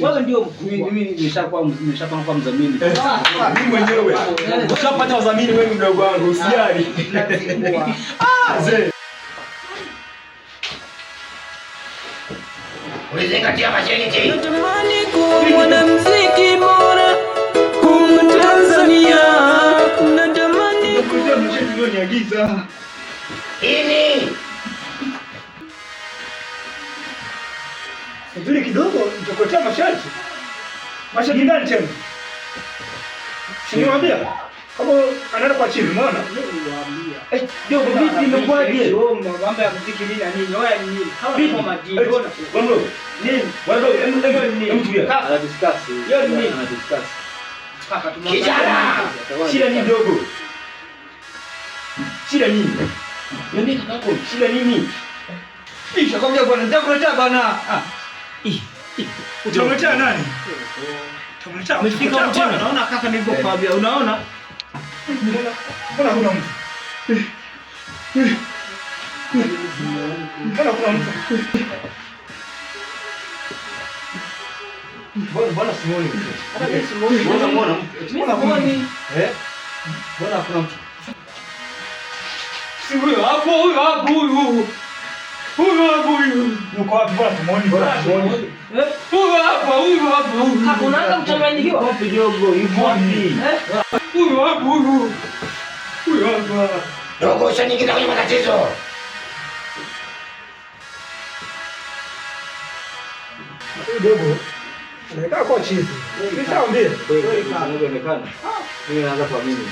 Wewe ndio mimi nimeshakuwa mdhamini. Mimi mwenyewe. Ushapata udhamini wewe mdogo wangu, usijali. Zee. Ulizingatia masharti. Natamani kuwa mwanamuziki bora humu Tanzania. Natamani kuwa msheniagiza. Ini. Subiri kidogo, nitakuletea masharti. Masharti gani tena? Siniwaambia. Kama anaenda kwa chini, umeona? Niwaambia. Ndio vipi imekwaje? Mambo ya muziki nini na nini? Wewe ni nini? Kama majiona. Wewe nini? Wewe nini? Mtulia. Ana discuss. Yeye nini? Ana discuss. Kaka Kijana. Shida nini dogo? Shida nini? Niambie kaka, shida nini? Kisha kwambia bwana, nitakuletea bwana. Utamletea nani? Utamletea. Umefika huko tena. Unaona kaka nilivyokuambia. Unaona? Mbona kuna mtu? Mbona kuna mtu? Mbona simuoni? Hata mimi simuoni. Mbona simuoni. Mbona kuna mtu? Si huyo hapo, huyo hapo, huyo. Huyo hapo, huyo. Yuko wapi bwana? Simuoni bwana. Huyo hapo, huyo hapo. Hakuna hata mchanganyikiwa. Kwa kidogo yuko wapi? Huyo hapo, huyo. Huyo hapo. Dogo ushaningiza kwenye matatizo. Dogo. Unakaa kwa chizi. Nishaambia. Kweli inaonekana. Mimi naanza kuamini.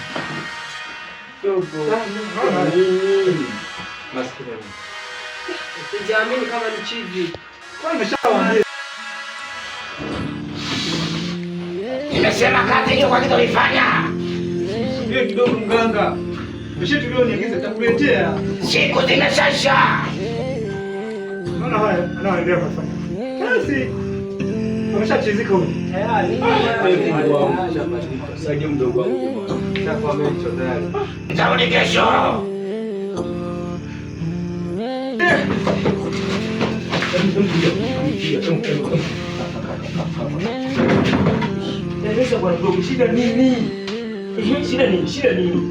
Dogo. Nini? Maskini. Sijaamini kama ni chizi. Kwanza nishaambia. Nimesema kazi hiyo kwa kitu ulifanya. Subiri kidogo mganga. Mshitu leo niagiza nitakuletea. Siku zinashasha. Unaona haya, anaendelea kufanya. Kasi. Ameshachizika huko. Tayari. Saidia mdogo wangu. Nitakwambia hicho tayari. Nitarudi kesho. Eleza bwana dogo, shida nini? Shida nini? Shida nini?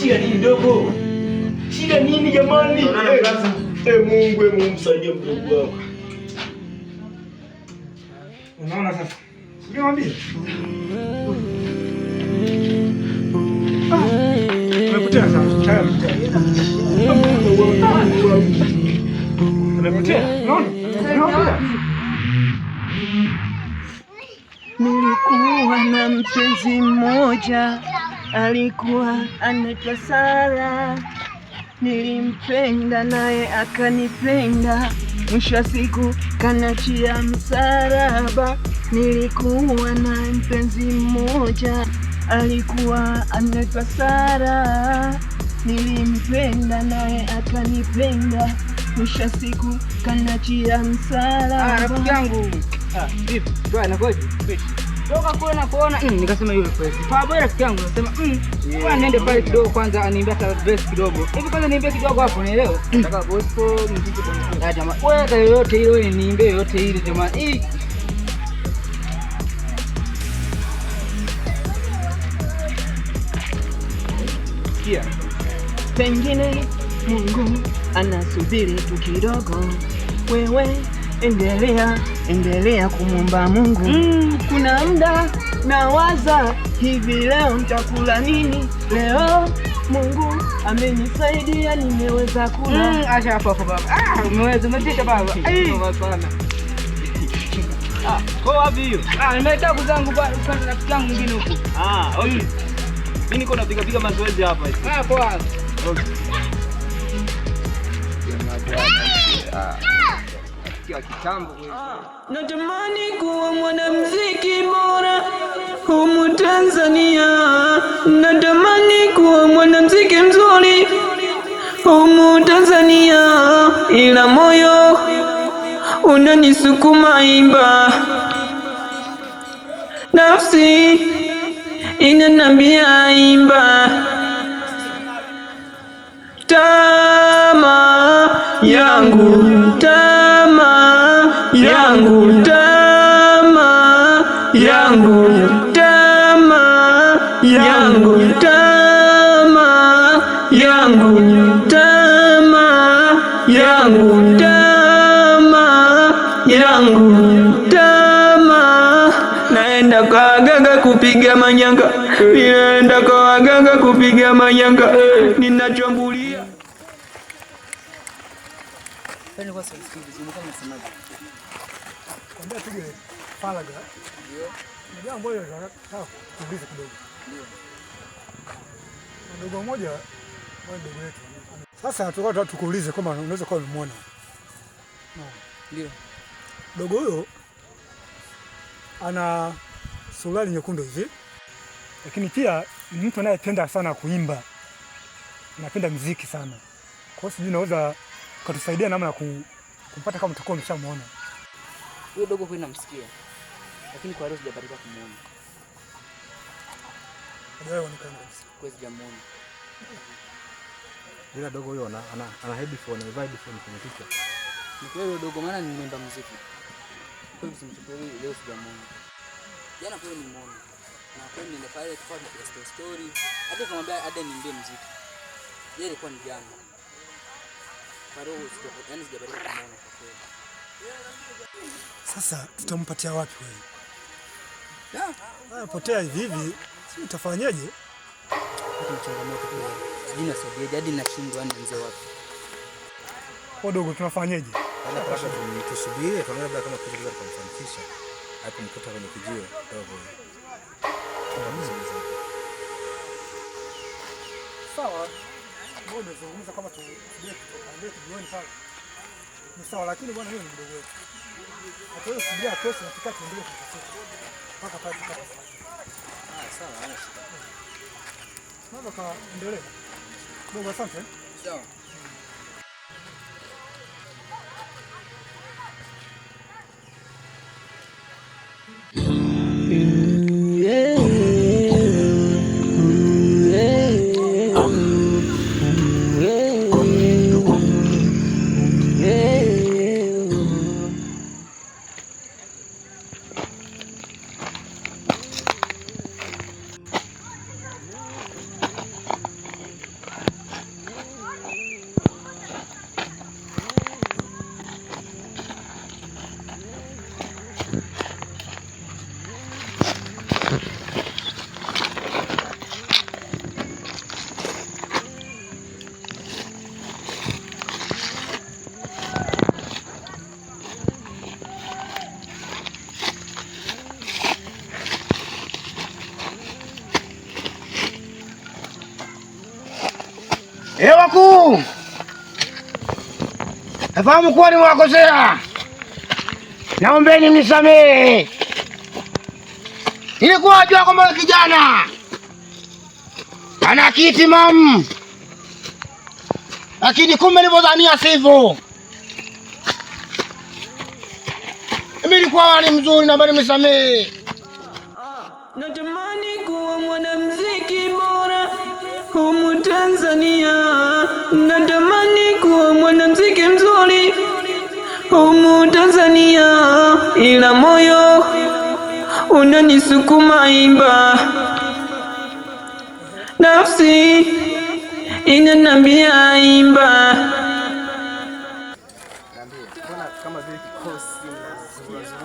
Shida nini dogo? Shida nini jamani? Mungu msaidie mdogo wako. Unaona sasa? Niambie. Umepotea sasa. Chaya mpotea. Umepotea? Unaona? nilikuwa na mpenzi mmoja, alikuwa anaitwa Sara. Nilimpenda naye akanipenda, mwisho wa siku kanachia msalaba. Nilikuwa na mpenzi mmoja, alikuwa anaitwa Sara. Nilimpenda naye akanipenda, mwisho wa siku kanachia msalaba. Rafiki yangu. Vipi? Toa nakoje? Toka kuona nikasema yule kweli. Kwa bora rafiki yangu nasema kwa niende pale kidogo kwanza aniambia ta verse kidogo. Hivi kwanza niambie kidogo hapo unaelewa? Nataka gospel muziki kwa jamaa. Wewe yote ile wewe niambie yote ile jamaa. Sikia. Pengine Mungu anasubiri tu kidogo. Wewe endelea kumwomba Mungu. Kuna muda nawaza hivi, leo nitakula nini? Leo Mungu amenisaidia nimeweza kula. Acha hapo baba. Umeweza umetisha baba. Sana. Kwa wapi hiyo? Nimeenda kuzangu kwa rafiki yangu mwingine huko. Okay. Mimi niko napiga mazoezi hapa hivi. Poa. Okay. Natamani kuwa mwanamuziki bora humu Tanzania. Natamani kuwa mwanamuziki mzuri humu Tanzania, ila moyo unanisukuma imba, nafsi inaniambia imba. Tamaa yangu, tamaa yangu, tamaa yangu tamaa yangu tamaa yangu tamaa yangu tamaa yangu tamaa. Naenda kwa waganga kupiga manyanga, naenda kwa waganga kupiga manyanga, ninachambulia. Kwani kwa sababu kama unasemaje? Kwambia tuje faraga. Ndio. Ndio ngoja nataka kuuliza kidogo. Ndio. Ndugu mmoja wao ndugu yetu. Sasa tulikuwa tukuulize kama unaweza kuwa umemuona. Ndio. Dogo huyo ana suruali nyekundu hivi. Lakini pia ni mtu anayependa sana kuimba. Anapenda muziki sana. Kwa hiyo sijui naweza kutusaidia namna ya kumpata kama utakuwa umeshamuona. Huyo dogo kwa namsikia. Lakini kwa leo sijabatika kumuona. Ndio onekana. Kwa sijamuona. Ila dogo huyo ana headphone, ana headphone kwenye kichwa. Ni kwa hiyo dogo maana ni mwimba muziki. Kwa hiyo simchukui leo sijamuona. Jana kwa nimemuona. Na kwa nini nenda pale kwa story. Hata kumwambia hadi niimbie muziki. Yeye alikuwa ni jana. Kwa leo sijabatika kumuona kwa kweli. Sasa tutampatia wapi wewe? Potea hivi hivi, si utafanyaje? Kuna changamoto kwa jina Saidi hadi nashindwa nianze wapi. Kwa dogo tunafanyaje? Hata pasha tusubiri tuone labda kama tunaweza kumfanikisha hapo mkuta kwenye kijiwe dogo. Sawa. Mbona zungumza kama tusubiri tukaangalie tujioni pale. Ni sawa, lakini bwana wewe ni mdogo wetu. Hatuwezi kusikia pesa na tukati ndio tutafika. Mpaka pale tutafika. Sawa, haina shida. Naweza kaendelea. Dogo asante. Sawa. Wakuu, nafahamu kuwa nimewakosea, naombeni mnisamehe. Nilikuwa najua kwamba kijana ana akili timamu, lakini kumbe nilivyodhania sivyo. Mimi nilikuwa ni mzuri, naomba mnisamehe. Natamani kuwa mwanamuziki bora humu Tanzania, natamani kuwa mwanamuziki mzuri humu Tanzania, ila moyo unanisukuma imba, nafsi inaniambia imba. Mbona kama vile kikosi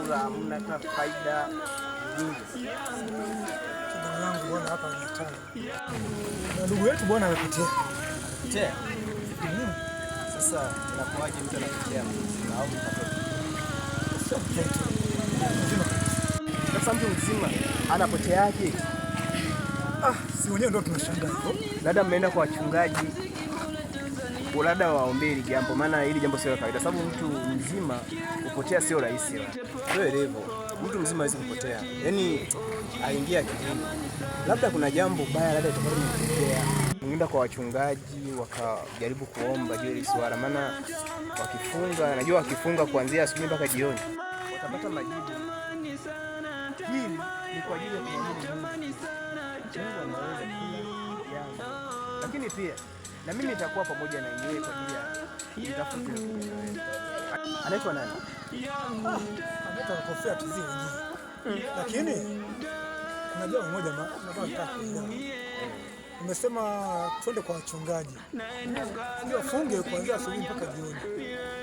na hamna hata faida nyingi. Mwanangu bwana hapa ni hatari. Na ndugu yetu bwana amepotea. Potea? Sasa inakuwaje mtu anapotea au Sio mtoto. sasa mtu mzima anapoteaje? Si wenyewe ndio tunashangaa hivyo. Labda mmeenda kwa wachungaji, labda waombee hili jambo, maana hili jambo sio kawaida, sababu mtu mzima kupotea sio rahisi. Wewe hivyo, mtu mzima hawezi kupotea, yaani aingia akilini. Labda kuna jambo baya labda itakalo kutokea. Mwenda kwa wachungaji wakajaribu kuomba juu ya swala, maana wakifunga, najua wakifunga kuanzia asubuhi mpaka jioni watapata majibu. Hii ni kwa ajili ya kuamini Mungu. Mungu anaweza kila jambo. Lakini pia na mimi nitakuwa pamoja na yeye kwa ajili ya kutafuta wewe. Anaitwa nani? Anaitwa Kofia Tizi wenyewe. Lakini kuna jambo moja nataka kuelewa. Umesema twende kwa wachungaji. Ndio wafunge kuanzia asubuhi mpaka jioni.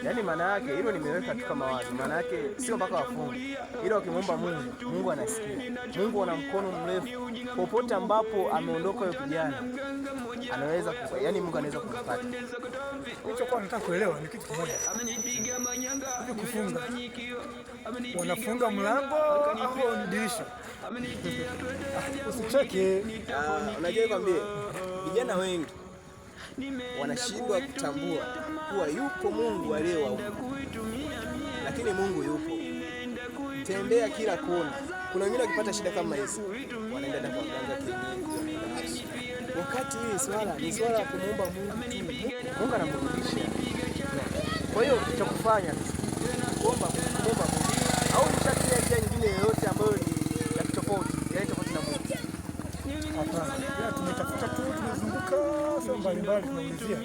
Yaani maana yake hilo nimeweka tu kama wazi. Maana yake sio mpaka wafunge. Ila ukimwomba Mungu, Mungu anasikia. Mungu ana mkono mrefu. Popote ambapo ameondoka yule kijana, anaweza yaani Mungu anaweza kumpata. Nilichokuwa nataka kuelewa ni kitu kimoja. Kufunga. Wanafunga mlango au ni dirisha? Usicheke. Unajua kwambie vijana wengi wanashindwa kutambua kuwa yupo Mungu aliyewaumba, lakini Mungu yupo. Tembea kila kona. Kuna wengine wakipata shida kama hizi wanaenda kwa mganga kienyeji, wakati hii swala ni swala la kumuomba Mungu tu. Mungu anamrudisha. Kwa hiyo cha kufanya kuomba Mungu au nishakia njia nyingine yoyote ambayo ni ya tofauti, tofauti na Mungu. Hapana. Ya tumetafuta tu, tumezunguka sehemu mbalimbali tunaulizia.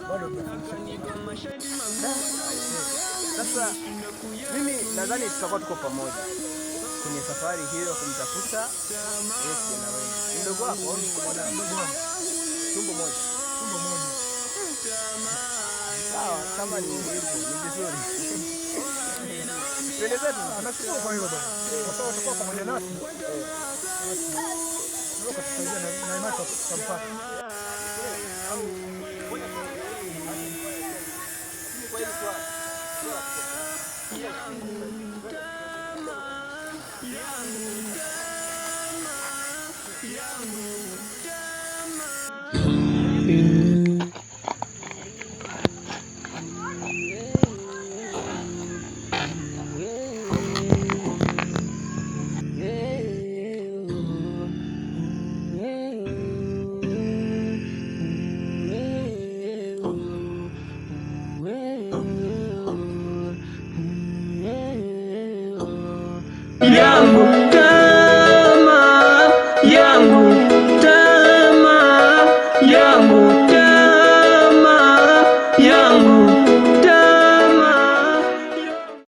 Bado tunafundisha. Sasa mimi nadhani tutakuwa tuko pamoja kwenye safari hiyo kumtafuta Yesu na wewe. Ndugu wako au ndugu wangu? Tumbo moja. Sawa, kama ni hivyo, ni vizuri. Tuendelee tu. Nashukuru kwa hiyo bwana. Kwa sababu tutakuwa pamoja nasi. Ndio kutusaidia na imani tutampata. In